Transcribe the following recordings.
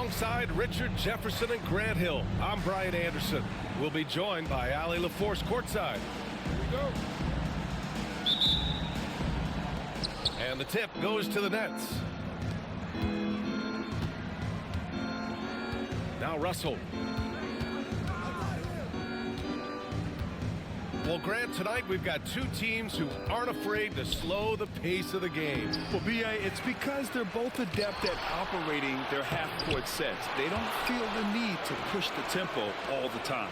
Alongside Richard Jefferson and Grant Hill, I'm Brian Anderson. We'll be joined by Allie LaForce courtside. Here we go. And the tip goes to the Nets. Now Russell. Well, Grant, tonight we've got two teams who aren't afraid to slow the pace of the game. Well, B.A., it's because they're both adept at operating their half-court sets. They don't feel the need to push the tempo all the time.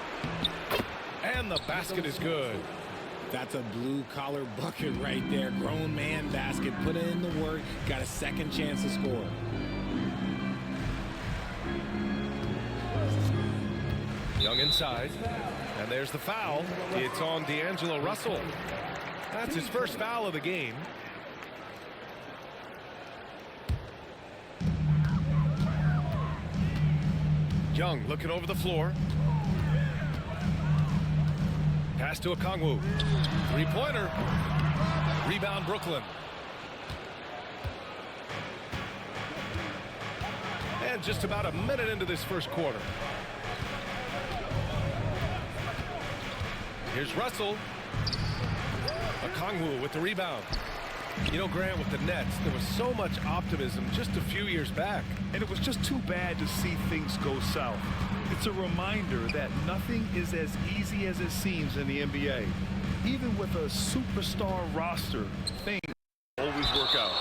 And the basket is good. That's a blue-collar bucket right there. Grown man basket. Put in the work. Got a second chance to score. Young inside. And there's the foul. It's on D'Angelo Russell. That's his first foul of the game. Young looking over the floor. Pass to Okongwu. Three-pointer. Rebound Brooklyn. And just about a minute into this first quarter. Here's Russell. Okongwu with the rebound. You know, Grant, with the Nets, there was so much optimism just a few years back. And it was just too bad to see things go south. It's a reminder that nothing is as easy as it seems in the NBA. Even with a superstar roster, things always work out.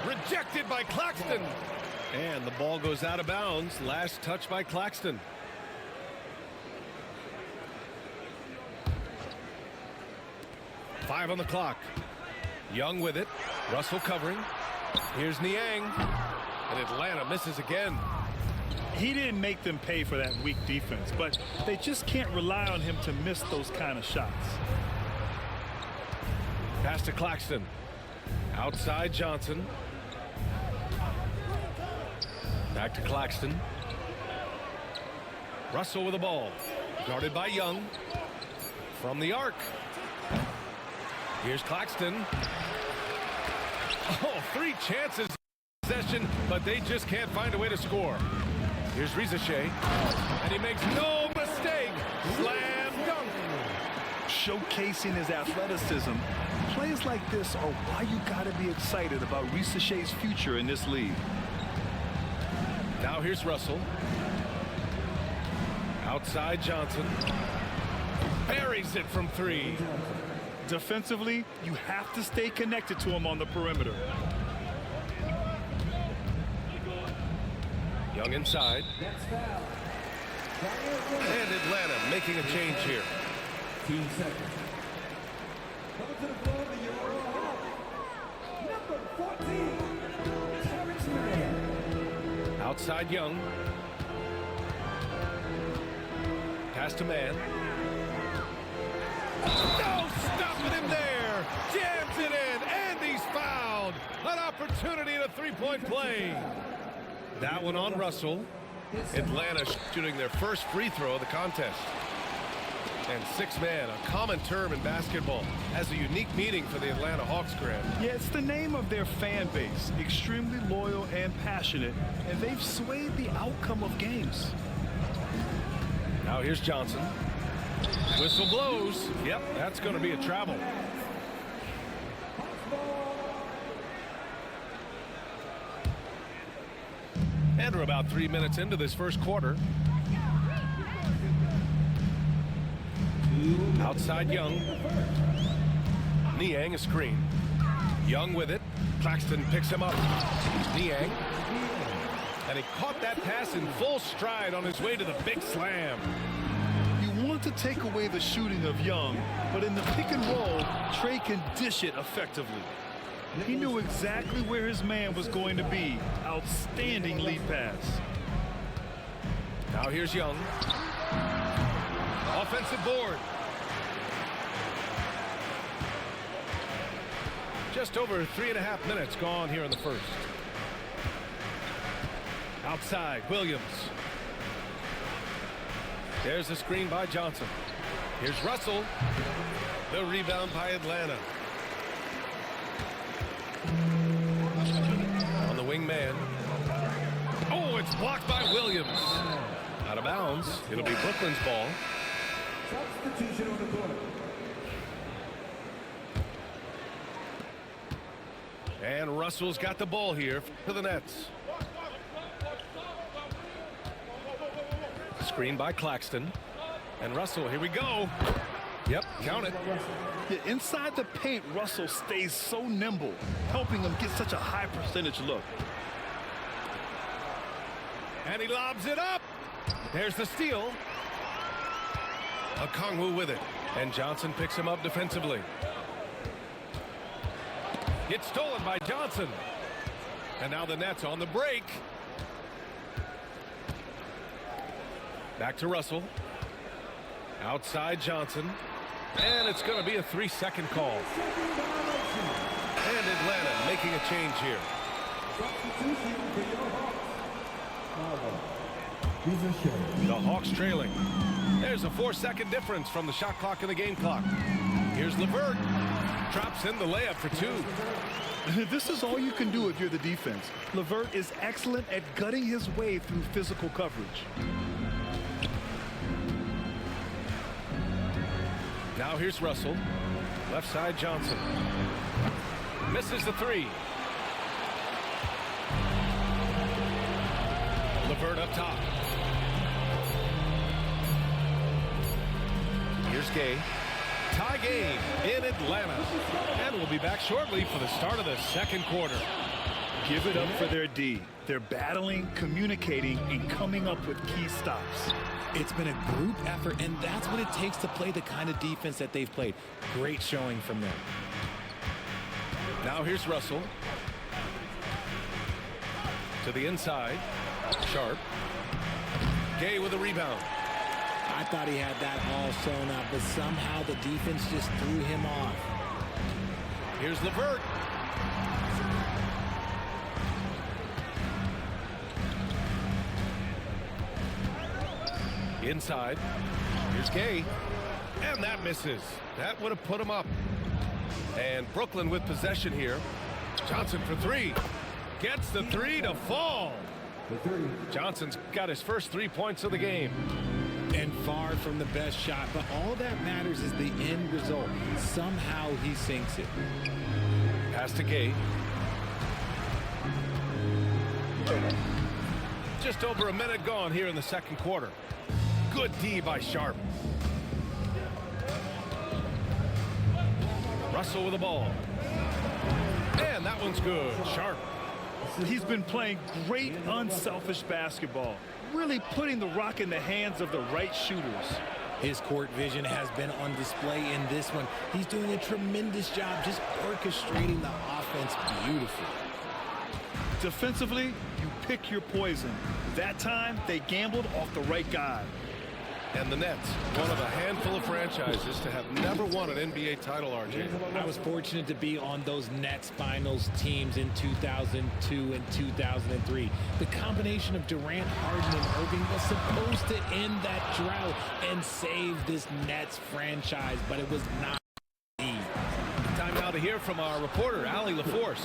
Rejected by Claxton. And the ball goes out of bounds. Last touch by Claxton. Five on the clock. Young with it. Russell covering. Here's Niang. And Atlanta misses again. He didn't make them pay for that weak defense, but they just can't rely on him to miss those kind of shots. Pass to Claxton. Outside Johnson. Back to Claxton. Russell with the ball. Guarded by Young. From the arc. Here's Claxton. Oh, three chances possession, but they just can't find a way to score. Here's Rizachet, and he makes no mistake. Slam dunk. Showcasing his athleticism, plays like this are why you got to be excited about Rizachet's future in this league. Now here's Russell. Outside Johnson. Buries it from three. Defensively, you have to stay connected to him on the perimeter. Young inside. And Atlanta making a change here. Outside Young. Pass to Man. No stopping him there. Jams it in, and he's fouled. An opportunity in a three-point play. That one on Russell. Atlanta shooting their first free throw of the contest. And six-man, a common term in basketball, has a unique meaning for the Atlanta Hawks, Grant. Yeah, it's the name of their fan base. Extremely loyal and passionate, and they've swayed the outcome of games. Now here's Johnson. Whistle blows. Yep, that's going to be a travel. And we're about 3 minutes into this first quarter. Outside Young. Niang a screen. Young with it. Claxton picks him up. Niang. And he caught that pass in full stride on his way to the big slam. You want to take away the shooting of Young, but in the pick and roll, Trey can dish it effectively. He knew exactly where his man was going to be. Outstanding lead pass. Now here's Young. Offensive board. Just over 3.5 minutes gone here in the first. Outside, Williams. There's the screen by Johnson. Here's Russell. The rebound by Atlanta. On the wing man. Oh, it's blocked by Williams. Out of bounds. It'll be Brooklyn's ball. Substitution on the court. And Russell's got the ball here for the Nets. Screen by Claxton. And Russell, here we go. Yep, count it. Yeah, inside the paint, Russell stays so nimble, helping him get such a high percentage look. And he lobs it up. There's the steal. Okongwu with it. And Johnson picks him up defensively. It's stolen by Johnson. And now the Nets on the break. Back to Russell. Outside Johnson. And it's going to be a 3-second call. And Atlanta making a change here. The Hawks trailing. There's a 4-second difference from the shot clock and the game clock. Here's LeVert. Drops in the layup for 2. This is all you can do if you're the defense. LeVert is excellent at gutting his way through physical coverage. Now here's Russell. Left side Johnson. Misses the 3. LeVert up top. Here's Gay. Tie game in Atlanta. And we'll be back shortly for the start of the second quarter. Give it up for their D. They're battling, communicating, and coming up with key stops. It's been a group effort, and that's what it takes to play the kind of defense that they've played. Great showing from them. Now here's Russell. To the inside. Sharp. Gay with a rebound. I thought he had that all sewn up, but somehow the defense just threw him off. Here's LeVert. Inside. Here's Gay. And that misses. That would have put him up. And Brooklyn with possession here. Johnson for 3. Gets the 3 to fall. Johnson's got his first 3 points of the game. And far from the best shot, but all that matters is the end result. Somehow he sinks it. Pass to Gay. Just over a minute gone here in the second quarter. Good D by Sharp. Russell with the ball. And that one's good. Sharp. He's been playing great, unselfish basketball, really putting the rock in the hands of the right shooters. His court vision has been on display in this one. He's doing a tremendous job just orchestrating the offense beautifully. Defensively, you pick your poison. That time, they gambled off the right guy. And the Nets, one of a handful of franchises to have never won an NBA title, RJ. I was fortunate to be on those Nets finals teams in 2002 and 2003. The combination of Durant, Harden, and Irving was supposed to end that drought and save this Nets franchise, but it was not. Time now to hear from our reporter, Allie LaForce.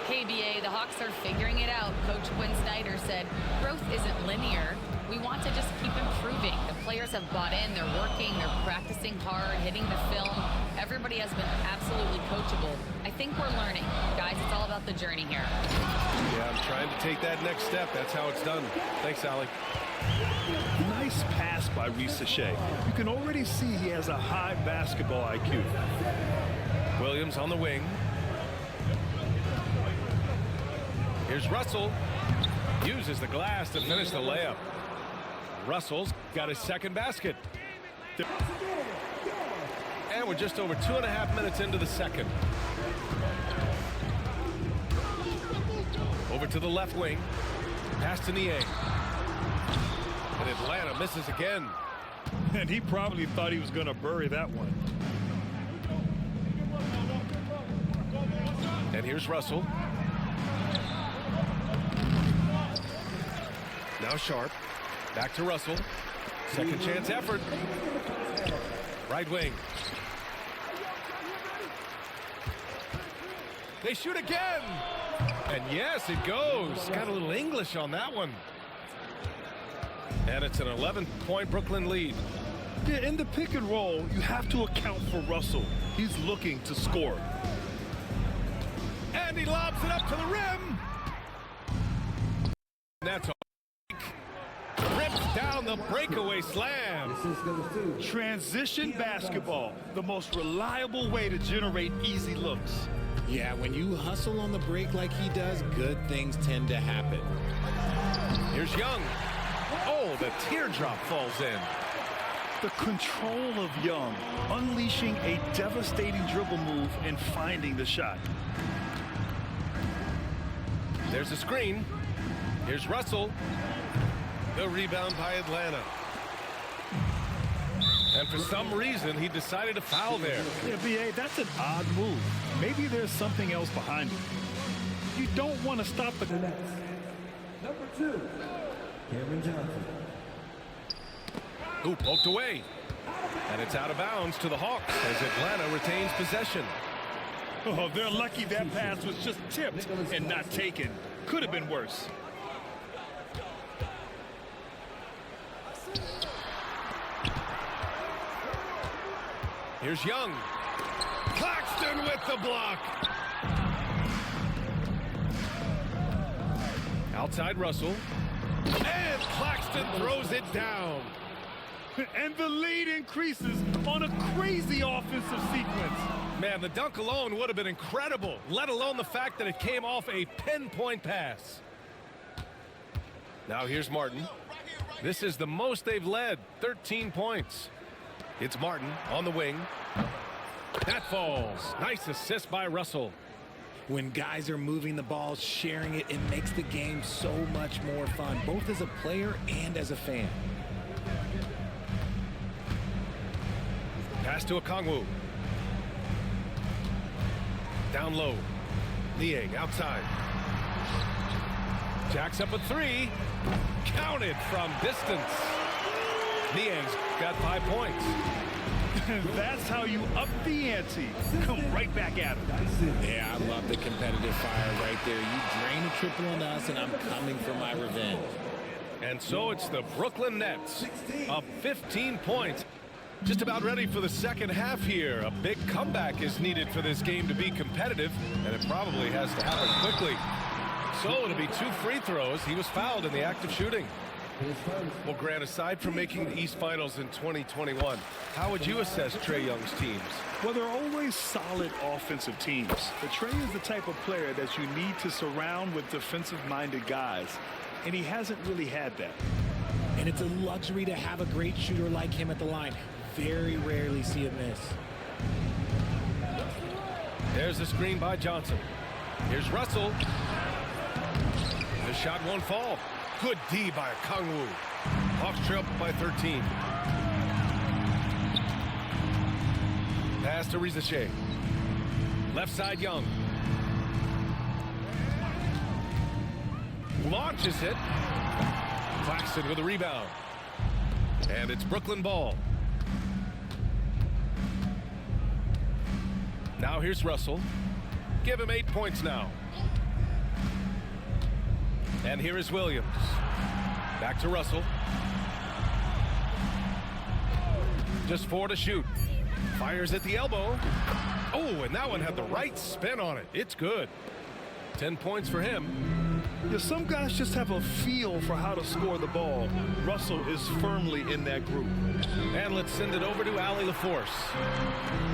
Hey, BA, the Hawks are figuring it out. Coach Quinn Snyder said, growth isn't linear. We want to just keep improving. The players have bought in. They're working. They're practicing hard, hitting the film. Everybody has been absolutely coachable. I think we're learning. Guys, it's all about the journey here. Yeah, I'm trying to take that next step. That's how it's done. Thanks, Allie. Nice pass by Reese Shea. You can already see he has a high basketball IQ. Williams on the wing. Here's Russell. Uses the glass to finish the layup. Russell's got his second basket. And we're just over 2.5 minutes into the second. Over to the left wing. Pass to Nie. And Atlanta misses again. And he probably thought he was going to bury that one. And here's Russell. Now Sharp. Back to Russell. Second chance effort. Right wing. They shoot again. And yes, it goes. Got a little English on that one. And it's an 11-point Brooklyn lead. Yeah, in the pick and roll, you have to account for Russell. He's looking to score. And he lobs it up to the rim. That's a rips down the breakaway slam. Transition basketball, the most reliable way to generate easy looks. Yeah, when you hustle on the break like he does, good things tend to happen. Here's Young. Oh, the teardrop falls in. The control of Young, unleashing a devastating dribble move and finding the shot. There's a screen. Here's Russell. The rebound by Atlanta. And for some reason, he decided to foul there. Yeah, B.A., that's an odd move. Maybe there's something else behind it. You don't want to stop the... Number 2, Cameron Johnson. Ooh, poked away. And it's out of bounds to the Hawks as Atlanta retains possession. Oh, they're lucky that pass was just tipped and not taken. Could have been worse. Here's Young. Claxton with the block. Outside Russell. And Claxton throws it down. And the lead increases on a crazy offensive sequence. Man, the dunk alone would have been incredible, let alone the fact that it came off a pinpoint pass. Now here's Martin. This is the most they've led, 13 points. It's Martin on the wing. That falls. Nice assist by Russell. When guys are moving the ball, sharing it, it makes the game so much more fun, both as a player and as a fan. Pass to Okongwu. Down low. Niang outside. Jacks up a three. Counted from distance. Niang's got 5 points. That's how you up the ante. Come right back at him. Yeah, I love the competitive fire right there. You drain a triple on us, and I'm coming for my revenge. And so it's the Brooklyn Nets up 15 points. Just about ready for the second half here. A big comeback is needed for this game to be competitive, and it probably has to happen quickly. So it'll be 2 free throws. He was fouled in the act of shooting. Well, Grant, aside from making the East Finals in 2021, how would you assess Trae Young's teams? Well, they're always solid offensive teams. But Trae is the type of player that you need to surround with defensive-minded guys, and he hasn't really had that. And it's a luxury to have a great shooter like him at the line. Very rarely see a miss. There's the screen by Johnson. Here's Russell. The shot won't fall. Good D by Okongwu. Hawks trail by 13. Pass to Rizache. Left side Young. Launches it. Claxton with a rebound. And it's Brooklyn ball. Now here's Russell. Give him 8 points now. And here is Williams. Back to Russell. Just 4 to shoot. Fires at the elbow. Oh, and that one had the right spin on it. It's good. 10 points for him. Yeah, some guys just have a feel for how to score the ball. Russell is firmly in that group. And let's send it over to Allie LaForce.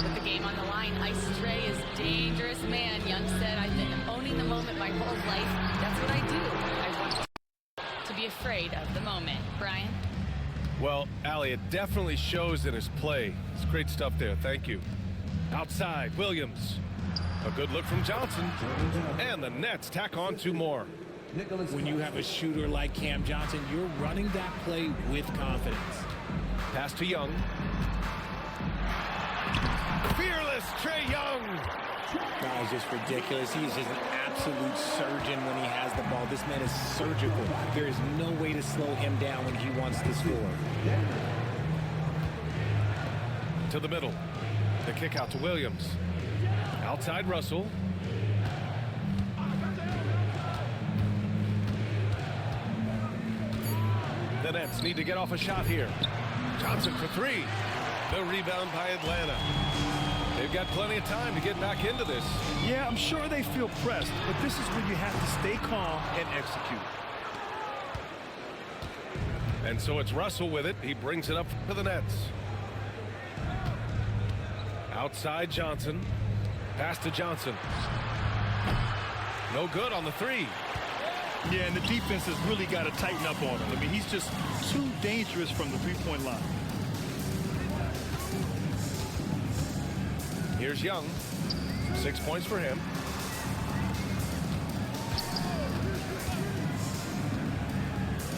With the game on the line, Ice Trae is dangerous man. Young said, I've been owning the moment my whole life. That's what I do. I want to be afraid of the moment. Brian? Well, Allie, it definitely shows in his play. It's great stuff there. Thank you. Outside, Williams. A good look from Johnson. And the Nets tack on 2 more. When you have a shooter like Cam Johnson, you're running that play with confidence. Pass to Young. Fearless Trae Young. That is just ridiculous. He is just an absolute surgeon when he has the ball. This man is surgical. There is no way to slow him down when he wants to score. To the middle. The kick out to Williams. Outside Russell. The Nets need to get off a shot here. Johnson for three. The rebound by Atlanta. They've got plenty of time to get back into this. Yeah, I'm sure they feel pressed, but this is when you have to stay calm and execute. And so it's Russell with it. He brings it up for the Nets. Outside Johnson. Pass to Johnson. No good on the three. Yeah, and the defense has really got to tighten up on him. I mean, he's just too dangerous from the three-point line. Here's Young. 6 points for him.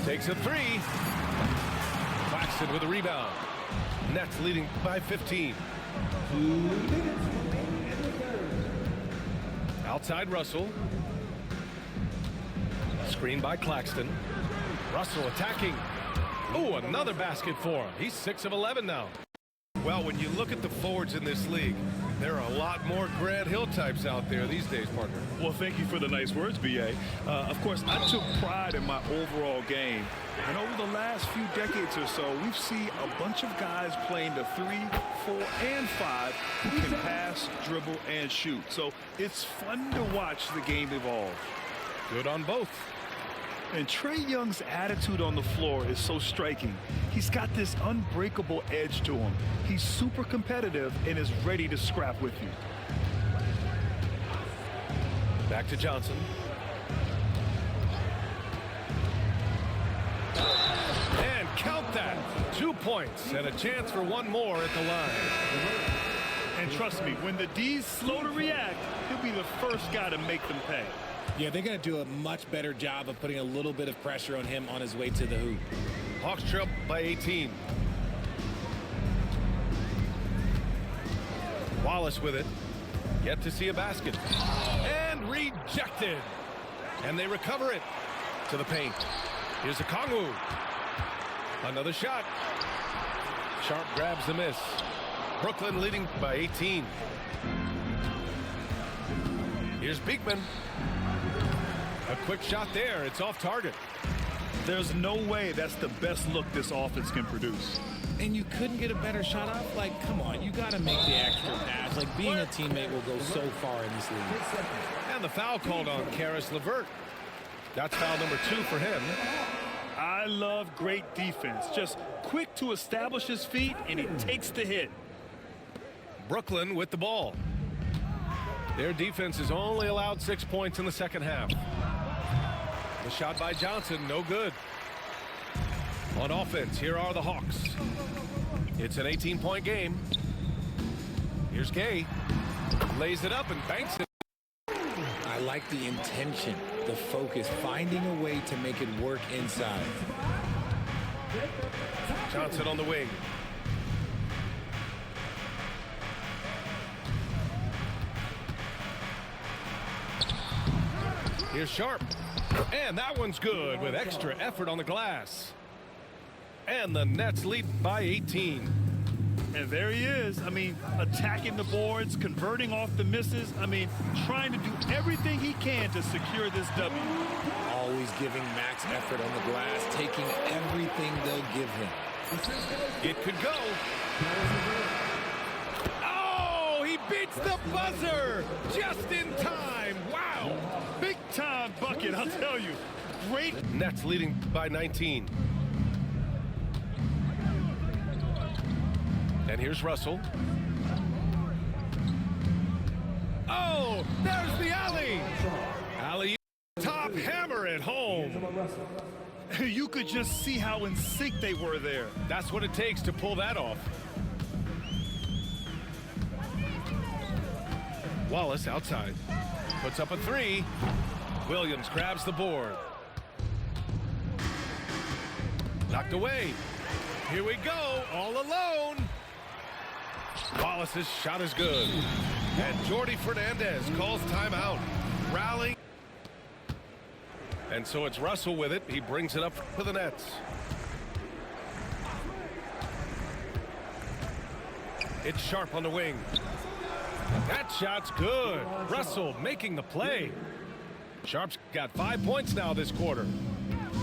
Takes a three. Claxton with a rebound. Nets leading by 15. Outside Russell. Screen by Claxton. Russell attacking. Oh, another basket for him. He's 6 of 11 now. Well, when you look at the forwards in this league, there are a lot more Grant Hill types out there these days, partner. Well, thank you for the nice words, B.A. Of course, I took pride in my overall game. And over the last few decades or so, we've seen a bunch of guys playing the 3, 4, and 5 who can pass, dribble, and shoot. So it's fun to watch the game evolve. Good on both. And Trae Young's attitude on the floor is so striking. He's got this unbreakable edge to him. He's super competitive and is ready to scrap with you. Back to Johnson. And count that. 2 points and a chance for one more at the line. And trust me, when the D's slow to react, he'll be the first guy to make them pay. Yeah, they're going to do a much better job of putting a little bit of pressure on him on his way to the hoop. Hawks trail by 18. Wallace with it. Yet to see a basket. And rejected. And they recover it to the paint. Here's a Kongwu. Another shot. Sharp grabs the miss. Brooklyn leading by 18. Here's Beekman. A quick shot there. It's off target. There's no way that's the best look this offense can produce. And you couldn't get a better shot off? Like, come on, you got to make the extra pass. Like, being a teammate will go so far in this league. And the foul called on Karis LeVert. That's foul number 2 for him. I love great defense. Just quick to establish his feet, and he takes the hit. Brooklyn with the ball. Their defense has only allowed 6 points in the second half. The shot by Johnson, no good. On offense, here are the Hawks. It's an 18-point game. Here's Gay. Lays it up and banks it. I like the intention, the focus, finding a way to make it work inside. Johnson on the wing. Here's Sharp. And that one's good with extra effort on the glass. And the Nets lead by 18. And there he is. I mean, attacking the boards, converting off the misses. I mean, trying to do everything he can to secure this W. Always giving max effort on the glass, taking everything they'll give him. It could go. Oh, he beats the buzzer just in time. Wow. Big time bucket, I'll tell you. Great. Nets leading by 19. And here's Russell. Oh, there's the alley. Alley top hammer at home. You could just see how in sync they were there. That's what it takes to pull that off. Wallace outside. Puts up a three. Williams grabs the board. Knocked away. Here we go, all alone. Wallace's shot is good. And Jordy Fernandez calls timeout. Rally. And so it's Russell with it. He brings it up for the Nets. It's Sharp on the wing. That shot's good. Russell making the play. Sharp's got 5 points now this quarter.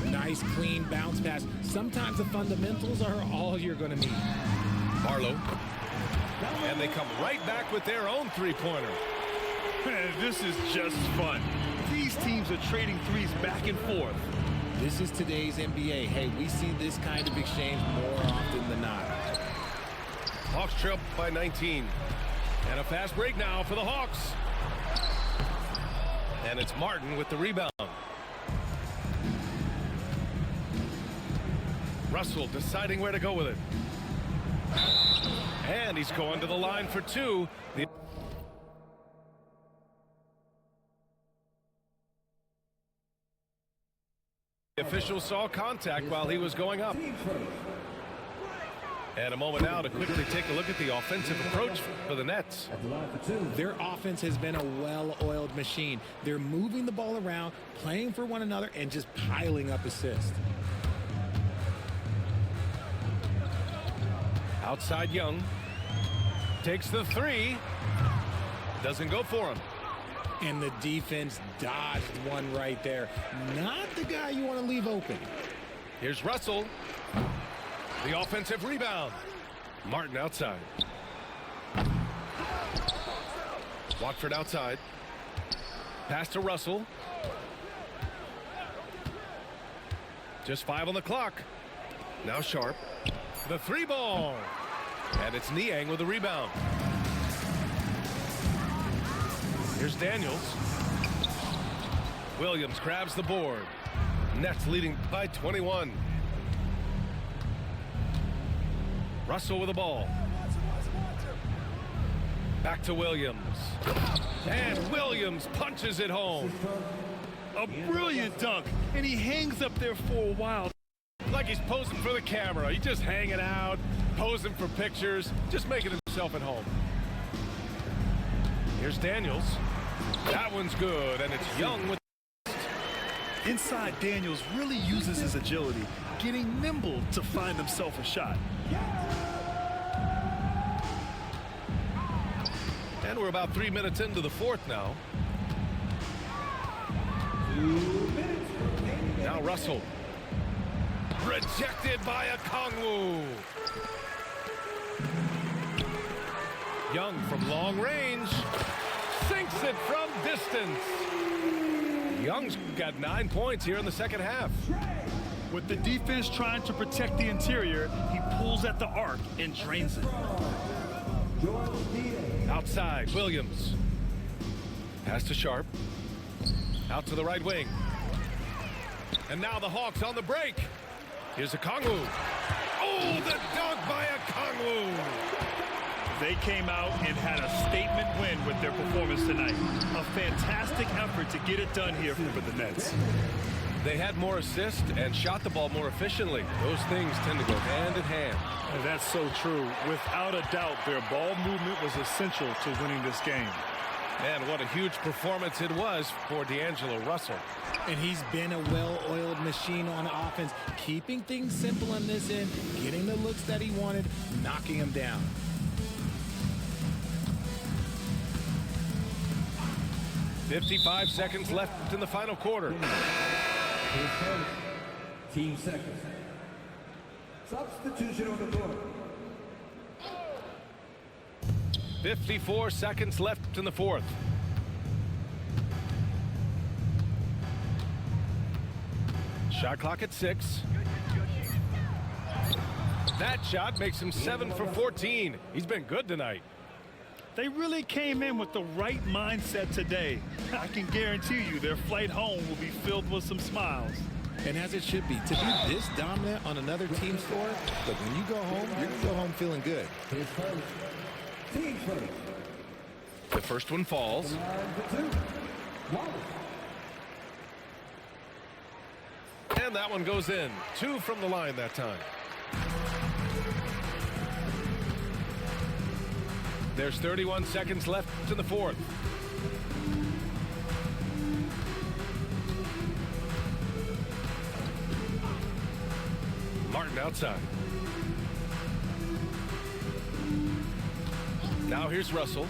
Nice, clean bounce pass. Sometimes the fundamentals are all you're going to need. Barlow. And they come right back with their own three-pointer. Man, this is just fun. These teams are trading threes back and forth. This is today's NBA. Hey, we see this kind of exchange more often than not. Hawks trail by 19. And a fast break now for the Hawks. And it's Martin with the rebound. Russell deciding where to go with it. And he's going to the line for two. The official saw contact while he was going up. And a moment now to quickly take a look at the offensive approach for the Nets. Their offense has been a well-oiled machine. They're moving the ball around, playing for one another, and just piling up assists. Outside Young. Takes the three. Doesn't go for him. And the defense dodged one right there. Not the guy you want to leave open. Here's Russell. The offensive rebound. Martin outside. Watford outside. Pass to Russell. Just 5 on the clock. Now Sharp. The three ball. And it's Niang with the rebound. Here's Daniels. Williams grabs the board. Nets leading by 21. Russell with the ball. Back to Williams. And Williams punches it home. A brilliant dunk, and he hangs up there for a while. Like he's posing for the camera. He's just hanging out, posing for pictures, just making himself at home. Here's Daniels. That one's good, and it's Young with. Inside, Daniels really uses his agility, getting nimble to find himself a shot. And we're about 3 minutes into the fourth now. Now Russell. Rejected by a Kongwu. Young from long range. Sinks it from distance. Young's got 9 points here in the second half. With the defense trying to protect the interior, he pulls at the arc and drains it. Outside, Williams. Pass to Sharp. Out to the right wing. And now the Hawks on the break. Here's a Kongwu. Oh, the dunk by a Kongwu. They came out and had a statement win with their performance tonight. A fantastic effort to get it done here for the Nets. They had more assists and shot the ball more efficiently. Those things tend to go hand in hand. And that's so true. Without a doubt, their ball movement was essential to winning this game. And what a huge performance it was for D'Angelo Russell. And he's been a well-oiled machine on offense, keeping things simple on this end, getting the looks that he wanted, knocking him down. .55 seconds left in the final quarter. Team second. Substitution on the board. 54 seconds left in the fourth. Shot clock at 6. That shot makes him 7 for 14. He's been good tonight. They really came in with the right mindset today. I can guarantee you their flight home will be filled with some smiles. And as it should be, to be this dominant on another team's floor, look, when you go home, you're going to go home feeling good. Team first. The first one falls. And that one goes in. 2 from the line that time. There's 31 seconds left in the fourth. Martin outside. Now here's Russell.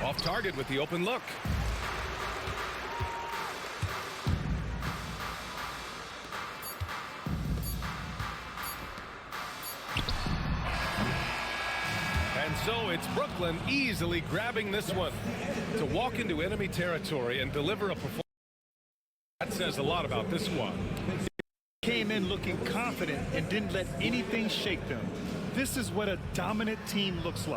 Off target with the open look. And so it's Brooklyn easily grabbing this one. To walk into enemy territory and deliver a performance, that says a lot about this squad. Came in looking confident and didn't let anything shake them. This is what a dominant team looks like.